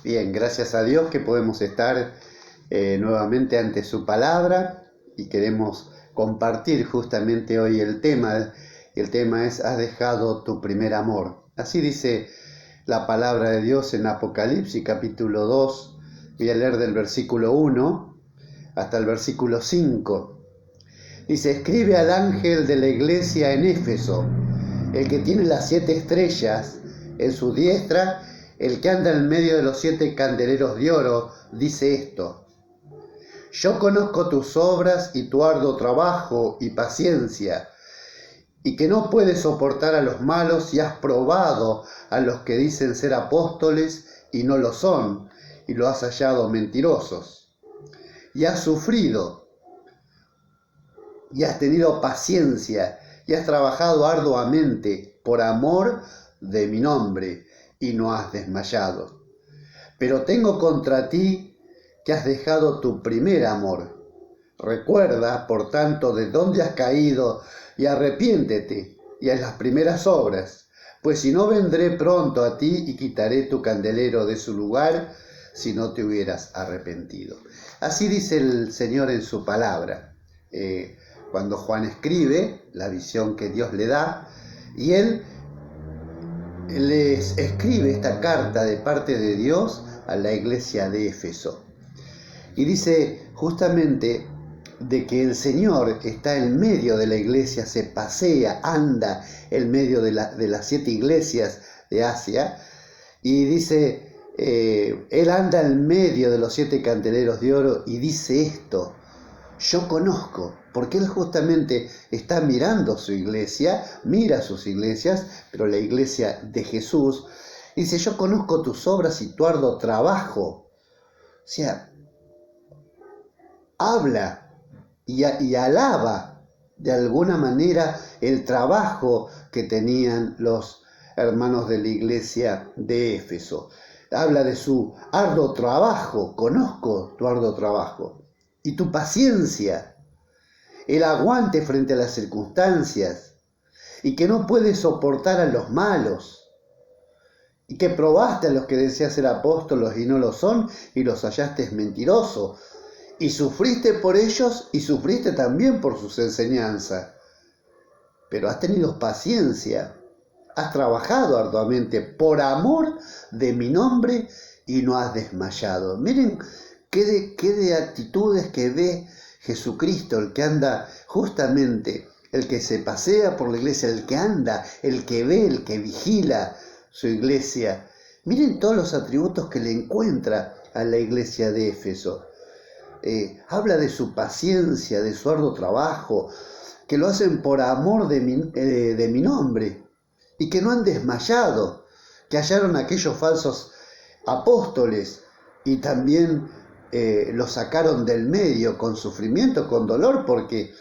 Bien, gracias a Dios que podemos estar nuevamente ante su palabra y queremos compartir justamente hoy el tema. El tema es: has dejado tu primer amor. Así dice la palabra de Dios en Apocalipsis capítulo 2. Voy a leer del versículo 1 hasta el versículo 5. Dice: escribe al ángel de la iglesia en Éfeso, el que tiene las 7 estrellas en su diestra, el que anda en medio de los 7 candeleros de oro, dice esto: yo conozco tus obras y tu arduo trabajo y paciencia, y que no puedes soportar a los malos, y has probado a los que dicen ser apóstoles y no lo son, y lo has hallado mentirosos. Y has sufrido, y has tenido paciencia, y has trabajado arduamente por amor de mi nombre, y no has desmayado. Pero tengo contra ti que has dejado tu primer amor. Recuerda, por tanto, de dónde has caído, y arrepiéntete, y haz las primeras obras, pues si no, vendré pronto a ti y quitaré tu candelero de su lugar, si no te hubieras arrepentido. Así dice el Señor en su palabra. Cuando Juan escribe la visión que Dios le da, y él les escribe esta carta de parte de Dios a la iglesia de Éfeso. Y dice justamente de que el Señor está en medio de la iglesia, se pasea, anda en medio de las 7 iglesias de Asia, y dice, Él anda en medio de los 7 candeleros de oro, y dice esto: yo conozco, porque Él justamente está mirando su iglesia, mira sus iglesias, pero la iglesia de Jesús, dice: yo conozco tus obras y tu arduo trabajo. O sea, habla y alaba de alguna manera el trabajo que tenían los hermanos de la iglesia de Éfeso. Habla de su arduo trabajo: conozco tu arduo trabajo y tu paciencia, el aguante frente a las circunstancias, y que no puedes soportar a los malos, y que probaste a los que decían ser apóstolos y no lo son, y los hallaste mentirosos, y sufriste por ellos, y sufriste también por sus enseñanzas, pero has tenido paciencia, has trabajado arduamente por amor de mi nombre, y no has desmayado. Miren qué de actitudes que ve Jesucristo, el que anda justamente, el que se pasea por la iglesia, el que anda, el que ve, el que vigila su iglesia. Miren todos los atributos que le encuentra a la iglesia de Éfeso. Habla de su paciencia, de su arduo trabajo, que lo hacen por amor de mi nombre, y que no han desmayado, que hallaron a aquellos falsos apóstoles y también los sacaron del medio con sufrimiento, con dolor, porque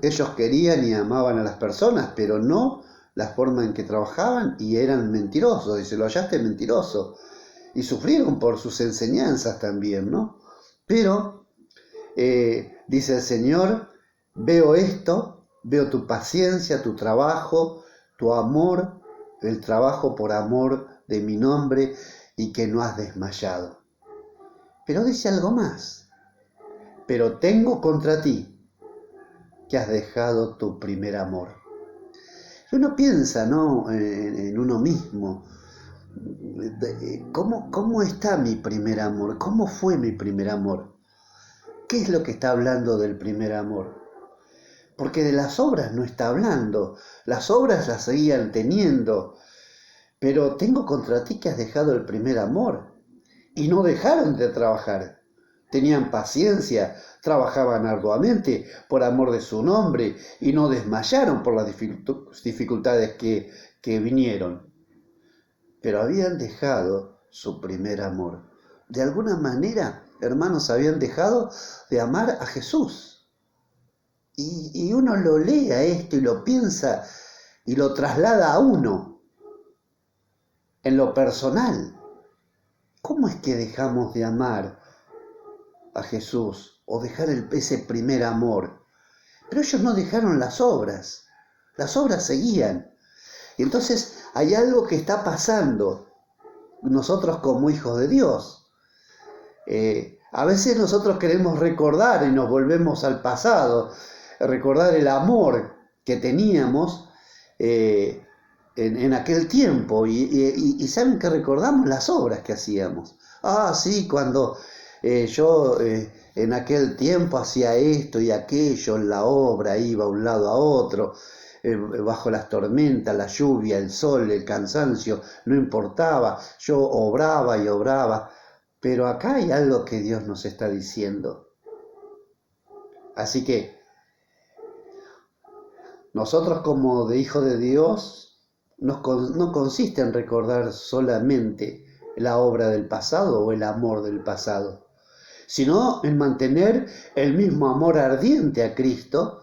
ellos querían y amaban a las personas, pero no la forma en que trabajaban, y eran mentirosos, y se lo hallaste mentiroso, y sufrieron por sus enseñanzas también, ¿no? Pero, dice el Señor, veo esto, veo tu paciencia, tu trabajo, tu amor, el trabajo por amor de mi nombre, y que no has desmayado. Pero dice algo más: pero tengo contra ti que has dejado tu primer amor. Y uno piensa, ¿no?, en uno mismo. ¿Cómo está mi primer amor? ¿Cómo fue mi primer amor? ¿Qué es lo que está hablando del primer amor? Porque de las obras no está hablando. Las obras las seguían teniendo. Pero tengo contra ti que has dejado el primer amor. Y no dejaron de trabajar. Tenían paciencia, trabajaban arduamente por amor de su nombre, y no desmayaron por las dificultades que vinieron. Pero habían dejado su primer amor. De alguna manera, hermanos, habían dejado de amar a Jesús. Y uno lo lee a esto y lo piensa y lo traslada a uno en lo personal. ¿Cómo es que dejamos de amar a Jesús o dejar ese primer amor? Pero ellos no dejaron las obras seguían. Y entonces hay algo que está pasando. nosotros como hijos de Dios. A veces nosotros queremos recordar y nos volvemos al pasado, recordar el amor que teníamos en aquel tiempo y saben que recordamos las obras que hacíamos. Ah, sí, cuando yo en aquel tiempo hacía esto y aquello, en la obra iba de un lado a otro, bajo las tormentas, la lluvia, el sol, el cansancio, no importaba, yo obraba y obraba. Pero acá hay algo que Dios nos está diciendo. Así que nosotros como de hijos de Dios no consiste en recordar solamente la obra del pasado o el amor del pasado, sino en mantener el mismo amor ardiente a Cristo,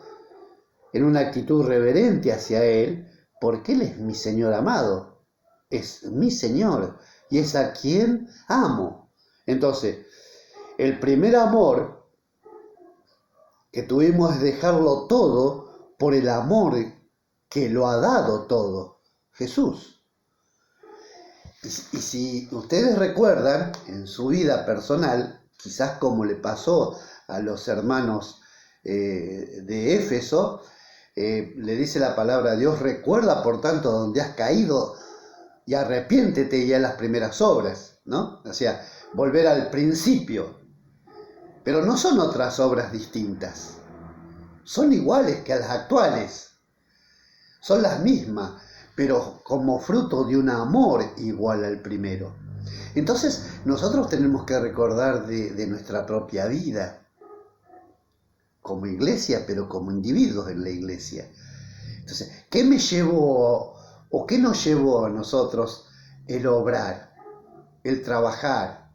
en una actitud reverente hacia Él, porque Él es mi Señor amado, es mi Señor y es a quien amo. Entonces, el primer amor que tuvimos es dejarlo todo por el amor que lo ha dado todo, Jesús. Y si ustedes recuerdan en su vida personal, quizás como le pasó a los hermanos de Éfeso, le dice la palabra de Dios: recuerda por tanto donde has caído y arrepiéntete ya en las primeras obras, ¿no? O sea, volver al principio. Pero no son otras obras distintas, son iguales que a las actuales, son las mismas, pero como fruto de un amor igual al primero. Entonces nosotros tenemos que recordar de nuestra propia vida, como iglesia, pero como individuos en la iglesia. Entonces, ¿qué me llevó o qué nos llevó a nosotros el obrar, el trabajar,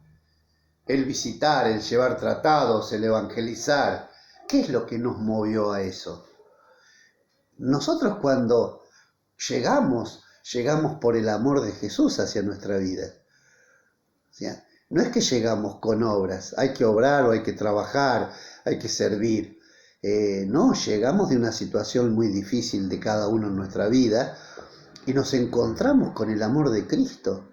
el visitar, el llevar tratados, el evangelizar? ¿Qué es lo que nos movió a eso? Nosotros cuando llegamos por el amor de Jesús hacia nuestra vida. O sea, no es que llegamos con obras, hay que obrar o hay que trabajar, hay que servir. No, llegamos de una situación muy difícil de cada uno en nuestra vida y nos encontramos con el amor de Cristo.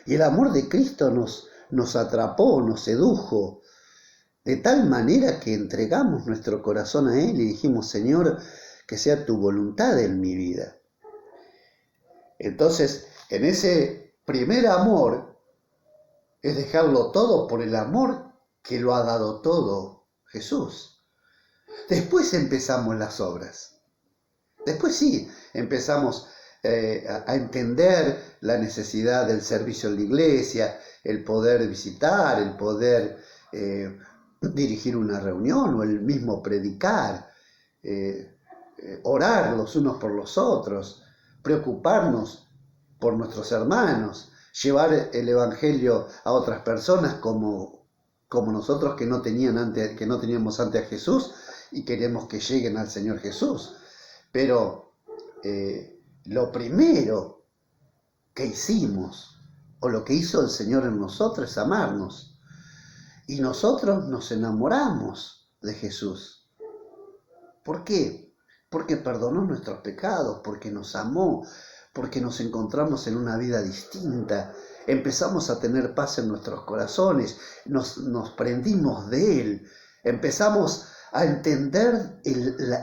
Y el amor de Cristo nos atrapó, nos sedujo, de tal manera que entregamos nuestro corazón a Él y dijimos: Señor, que sea tu voluntad en mi vida. Entonces, en ese primer amor es dejarlo todo por el amor que lo ha dado todo Jesús. Después empezamos las obras. Después sí, empezamos a entender la necesidad del servicio en la iglesia, el poder visitar, el poder dirigir una reunión o el mismo predicar, orar los unos por los otros, preocuparnos por nuestros hermanos, llevar el evangelio a otras personas como nosotros que no teníamos antes a Jesús y queremos que lleguen al Señor Jesús. Pero lo primero que hicimos, o lo que hizo el Señor en nosotros, es amarnos. Y nosotros nos enamoramos de Jesús. ¿Por qué? Porque perdonó nuestros pecados, porque nos amó, porque nos encontramos en una vida distinta. Empezamos a tener paz en nuestros corazones, nos prendimos de Él, empezamos a entender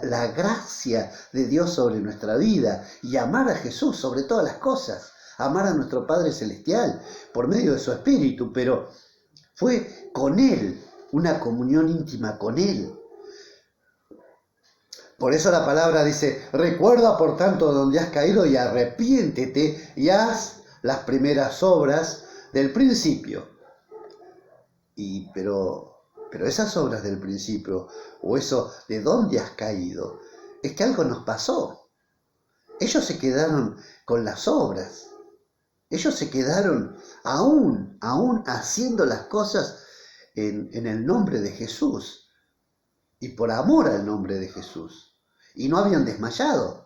la gracia de Dios sobre nuestra vida y amar a Jesús sobre todas las cosas, amar a nuestro Padre Celestial por medio de su Espíritu, pero fue con Él, una comunión íntima con Él. Por eso la palabra dice: recuerda por tanto donde has caído y arrepiéntete y haz las primeras obras del principio. Pero esas obras del principio, o eso de dónde has caído, es que algo nos pasó. Ellos se quedaron con las obras. Ellos se quedaron aún haciendo las cosas en el nombre de Jesús y por amor al nombre de Jesús. Y no habían desmayado.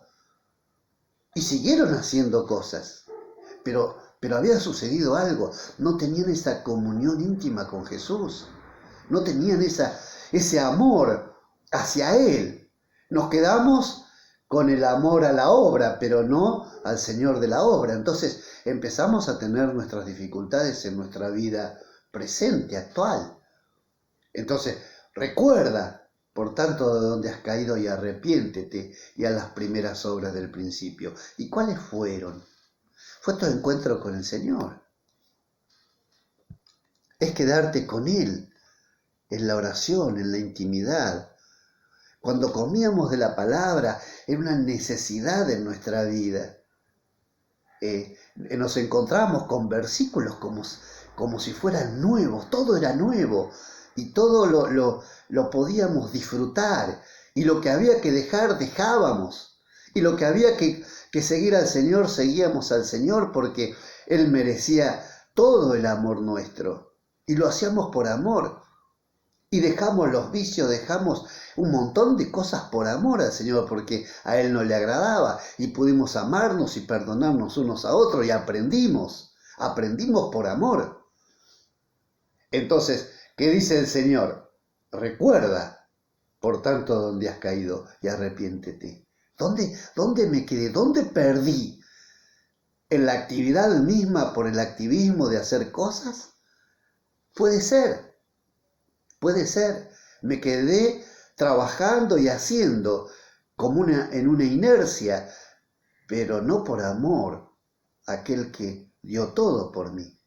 Y siguieron haciendo cosas. Pero había sucedido algo. No tenían esa comunión íntima con Jesús. No tenían ese amor hacia Él. Nos quedamos con el amor a la obra, pero no al Señor de la obra. Entonces empezamos a tener nuestras dificultades en nuestra vida presente, actual. Entonces, recuerda, por tanto, de dónde has caído y arrepiéntete y a las primeras obras del principio. ¿Y cuáles fueron? Fue tu encuentro con el Señor. Es quedarte con Él en la oración, en la intimidad. Cuando comíamos de la palabra, era una necesidad en nuestra vida. Nos encontramos con versículos como si fueran nuevos, todo era nuevo y todo lo podíamos disfrutar, y lo que había que dejar, dejábamos, y lo que había que seguir al Señor, seguíamos al Señor, porque Él merecía todo el amor nuestro, y lo hacíamos por amor. Y dejamos los vicios, dejamos un montón de cosas por amor al Señor, porque a Él no le agradaba, y pudimos amarnos y perdonarnos unos a otros, y aprendimos por amor. Entonces, ¿qué dice el Señor? Recuerda, por tanto, dónde has caído y arrepiéntete. ¿Dónde me quedé? ¿Dónde perdí? ¿En la actividad misma por el activismo de hacer cosas? Puede ser. Me quedé trabajando y haciendo en una inercia, pero no por amor a aquel que dio todo por mí.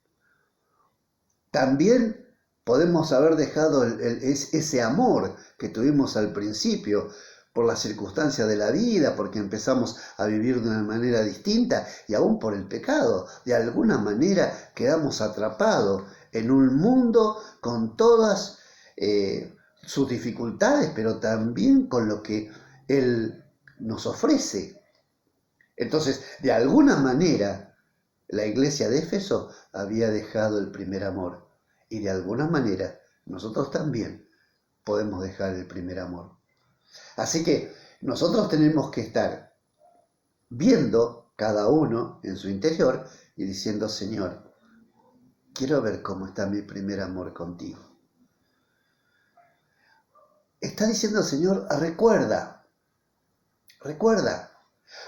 También podemos haber dejado ese amor que tuvimos al principio por las circunstancias de la vida, porque empezamos a vivir de una manera distinta, y aún por el pecado. De alguna manera quedamos atrapados en un mundo con todas sus dificultades, pero también con lo que Él nos ofrece. Entonces, de alguna manera, la iglesia de Éfeso había dejado el primer amor, y de alguna manera nosotros también podemos dejar el primer amor. Así que nosotros tenemos que estar viendo cada uno en su interior y diciendo: Señor, quiero ver cómo está mi primer amor contigo. Está diciendo el Señor: recuerda,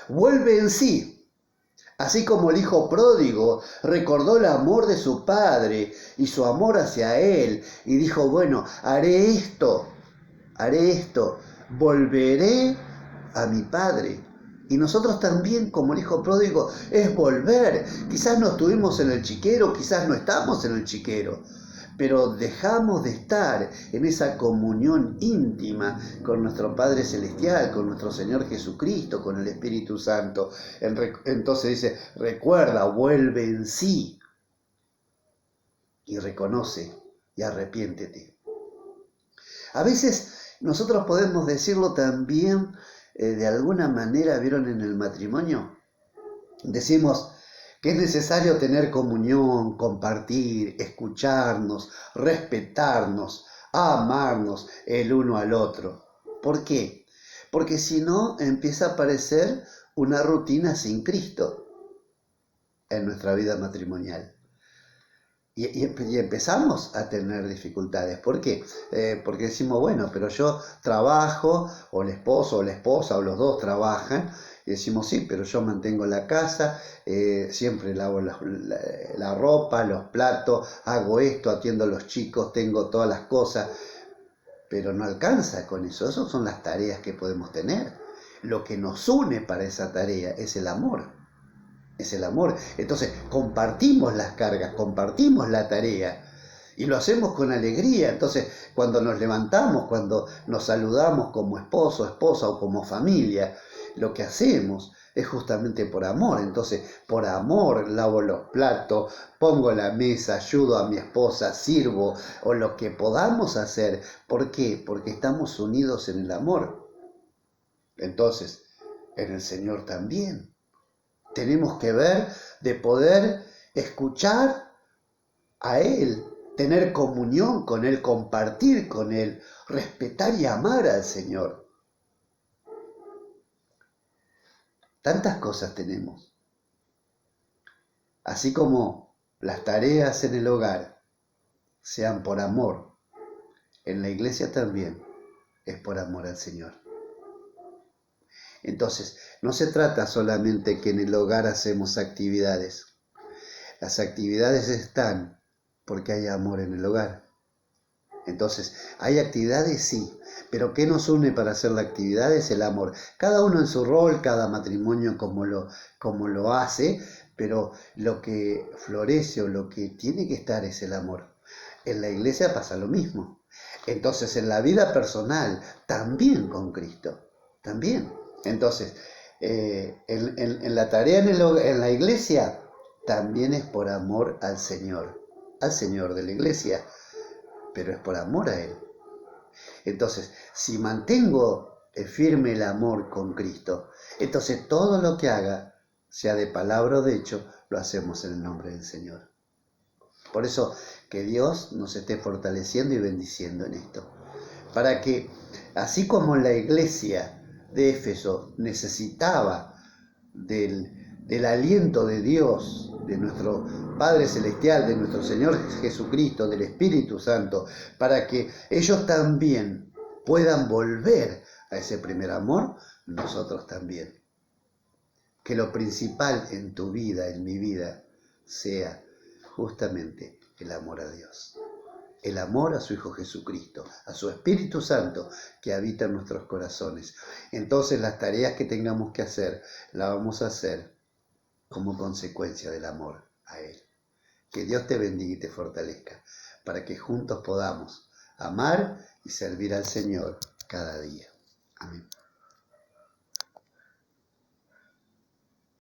vuelve en sí. Así como el hijo pródigo recordó el amor de su padre y su amor hacia él, y dijo: bueno, haré esto, volveré a mi padre. Y nosotros también, como el hijo pródigo, es volver. Quizás no estuvimos en el chiquero, quizás no estamos en el chiquero, pero dejamos de estar en esa comunión íntima con nuestro Padre Celestial, con nuestro Señor Jesucristo, con el Espíritu Santo. Entonces dice: recuerda, vuelve en sí y reconoce y arrepiéntete. A veces nosotros podemos decirlo también de alguna manera. ¿Vieron en el matrimonio? Decimos que es necesario tener comunión, compartir, escucharnos, respetarnos, amarnos el uno al otro. ¿Por qué? Porque si no, empieza a aparecer una rutina sin Cristo en nuestra vida matrimonial. Y empezamos a tener dificultades. ¿Por qué? Porque decimos: bueno, pero yo trabajo, o el esposo o la esposa o los dos trabajan, y decimos: sí, pero yo mantengo la casa, siempre lavo la ropa, los platos, hago esto, atiendo a los chicos, tengo todas las cosas. Pero no alcanza con eso. Esas son las tareas que podemos tener. Lo que nos une para esa tarea es el amor. Es el amor. Entonces compartimos las cargas, compartimos la tarea, y lo hacemos con alegría. Entonces, cuando nos levantamos, cuando nos saludamos como esposo, esposa o como familia, lo que hacemos es justamente por amor. Entonces, por amor lavo los platos, pongo la mesa, ayudo a mi esposa, sirvo, o lo que podamos hacer. ¿Por qué? Porque estamos unidos en el amor. Entonces, en el Señor también. Tenemos que ver de poder escuchar a Él, tener comunión con Él, compartir con Él, respetar y amar al Señor. Tantas cosas tenemos. Así como las tareas en el hogar sean por amor, en la iglesia también es por amor al Señor. Entonces, no se trata solamente que en el hogar hacemos actividades. Las actividades están porque hay amor en el hogar. Entonces, hay actividades, sí, pero ¿qué nos une para hacer la actividad? Es el amor. Cada uno en su rol, cada matrimonio como lo hace, pero lo que florece o lo que tiene que estar es el amor. En la iglesia pasa lo mismo. Entonces, en la vida personal, también con Cristo, también. Entonces, en la tarea en la iglesia, también es por amor al Señor de la iglesia, pero es por amor a Él. Entonces, si mantengo firme el amor con Cristo, entonces todo lo que haga, sea de palabra o de hecho, lo hacemos en el nombre del Señor. Por eso, que Dios nos esté fortaleciendo y bendiciendo en esto. Para que, así como la iglesia de Éfeso necesitaba del aliento de Dios, de nuestro Padre Celestial, de nuestro Señor Jesucristo, del Espíritu Santo, para que ellos también puedan volver a ese primer amor, nosotros también. Que lo principal en tu vida, en mi vida, sea justamente el amor a Dios. El amor a su Hijo Jesucristo, a su Espíritu Santo que habita en nuestros corazones. Entonces las tareas que tengamos que hacer, las vamos a hacer como consecuencia del amor a Él. Que Dios te bendiga y te fortalezca, para que juntos podamos amar y servir al Señor cada día. Amén.